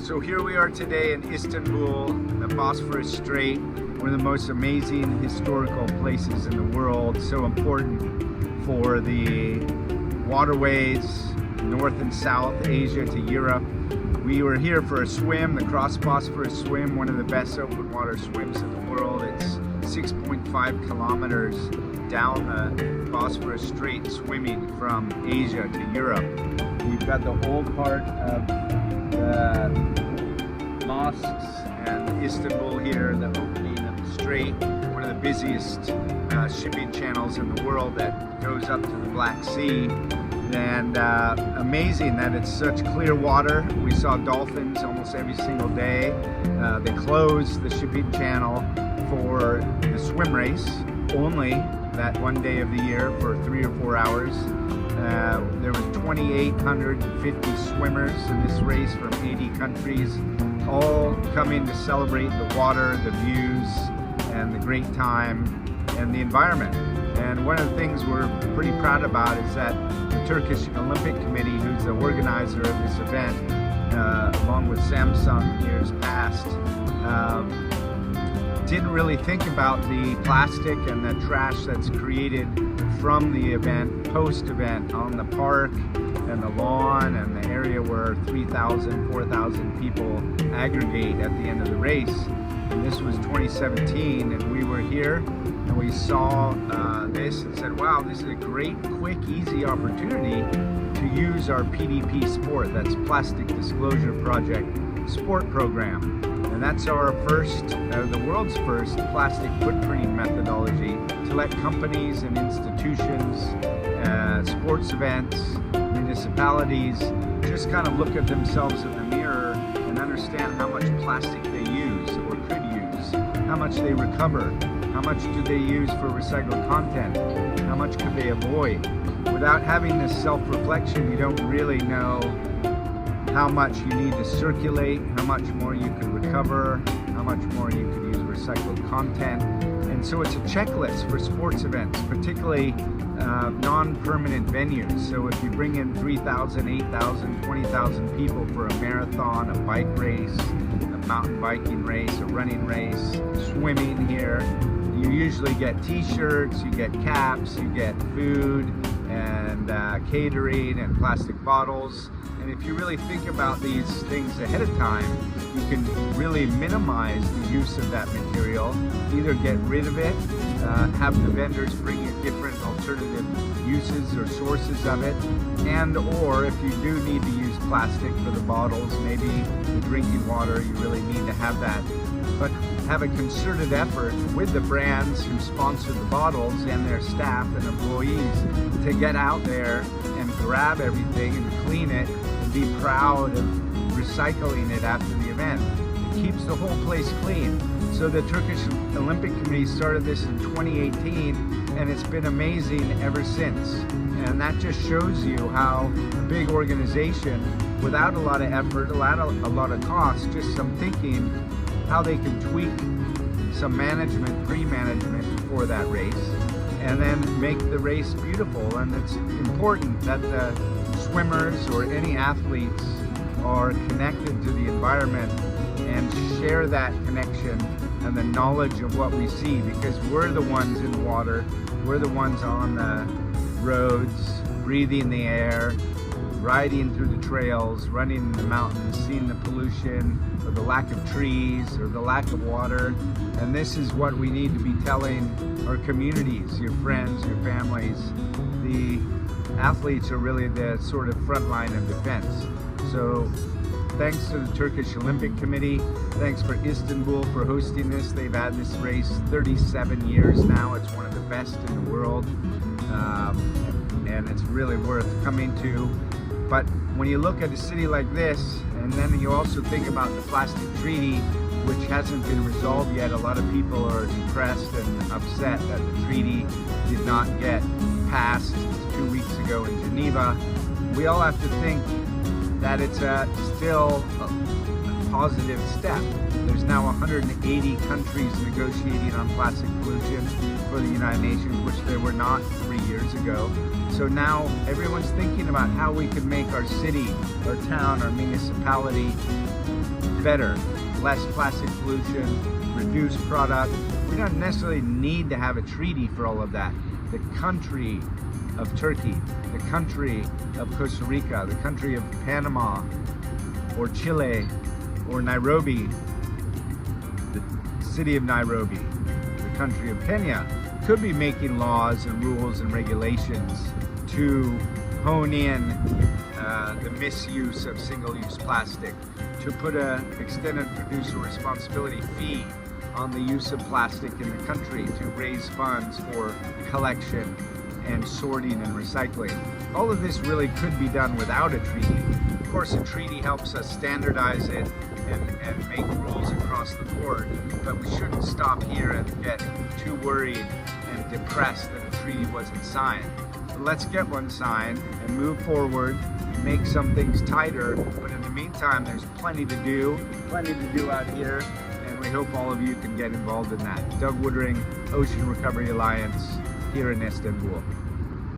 So here we are today in Istanbul, the Bosphorus Strait, one of the most amazing historical places in the world, so important for the waterways, north and south, Asia to Europe. We were here for a swim, the Cross Bosphorus Swim, one of the best open water swims in the world. It's 6.5 kilometers down the Bosphorus Strait, swimming from Asia to Europe. We've got the old part of the mosques and Istanbul here, the opening of the strait, one of the busiest shipping channels in the world that goes up to the Black Sea. And amazing that it's such clear water. We saw dolphins almost every single day. They closed the shipping channel for the swim race only that one day of the year for 3 or 4 hours. There was 2,850 swimmers in this race from 80 countries, all coming to celebrate the water, the views, and the great time and the environment. And one of the things we're pretty proud about is that the Turkish Olympic Committee, who's the organizer of this event, along with Samsung years past, didn't really think about the plastic and the trash that's created from the event, post-event, on the park and the lawn and the area where 3,000, 4,000 people aggregate at the end of the race. And this was 2017, and we were here and we saw this and said, wow, this is a great, quick, easy opportunity to use our PDP Sport, that's Plastic Disclosure Project sport program. And that's our first, the world's first plastic footprinting methodology to let companies and institutions, sports events, municipalities, just kind of look at themselves in the mirror and understand how much plastic they use or could use, how much they recover, how much do they use for recycled content, how much could they avoid. Without having this self-reflection, you don't really know how much you need to circulate, how much more you can recover, how much more you can use recycled content. And so it's a checklist for sports events, particularly non-permanent venues. So if you bring in 3,000, 8,000, 20,000 people for a marathon, a bike race, a mountain biking race, a running race, swimming here, you usually get t-shirts, you get caps, you get food and catering and plastic bottles. And if you really think about these things ahead of time, you can really minimize the use of that material, either get rid of it, have the vendors bring you different alternative uses or sources of it, and or if you do need to use plastic for the bottles, maybe the drinking water, you really need to have that. But have a concerted effort with the brands who sponsor the bottles and their staff and employees to get out there and grab everything and clean it and be proud of recycling it after the event. It keeps the whole place clean. So the Turkish Olympic Committee started this in 2018 and it's been amazing ever since. And that just shows you how a big organization, without a lot of effort, a lot of cost, just some thinking, how they can tweak some management, pre-management for that race, and then make the race beautiful. And it's important that the swimmers or any athletes are connected to the environment and share that connection and the knowledge of what we see, because we're the ones in the water, we're the ones on the roads, breathing the air, riding through the trails, running in the mountains, seeing the pollution or the lack of trees or the lack of water. And this is what we need to be telling our communities, your friends, your families. The athletes are really the sort of front line of defense. So thanks to the Turkish Olympic Committee, thanks for Istanbul for hosting this. They've had this race 37 years now. It's one of the best in the world, and it's really worth coming to. But when you look at a city like this, and then you also think about the plastic treaty, which hasn't been resolved yet, a lot of people are depressed and upset that the treaty did not get passed 2 weeks ago in Geneva. We all have to think that it's still a positive step. There's now 180 countries negotiating on plastic pollution for the United Nations, which there were not 3 years ago. So now everyone's thinking about how we can make our city, our town, our municipality better. Less plastic pollution, reduced product. We don't necessarily need to have a treaty for all of that. The country of Turkey, the country of Costa Rica, the country of Panama, or Chile, or Nairobi, the city of Nairobi, the country of Kenya, could be making laws and rules and regulations to hone in the misuse of single-use plastic, to put an extended producer responsibility fee on the use of plastic in the country to raise funds for collection and sorting and recycling. All of this really could be done without a treaty. Of course, a treaty helps us standardize it and make rules across the board, but we shouldn't stop here and get too worried and depressed that a treaty wasn't signed. So let's get one signed and move forward, make some things tighter, but in the meantime, there's plenty to do out here, and we hope all of you can get involved in that. Doug Woodring, Ocean Recovery Alliance, here in Istanbul.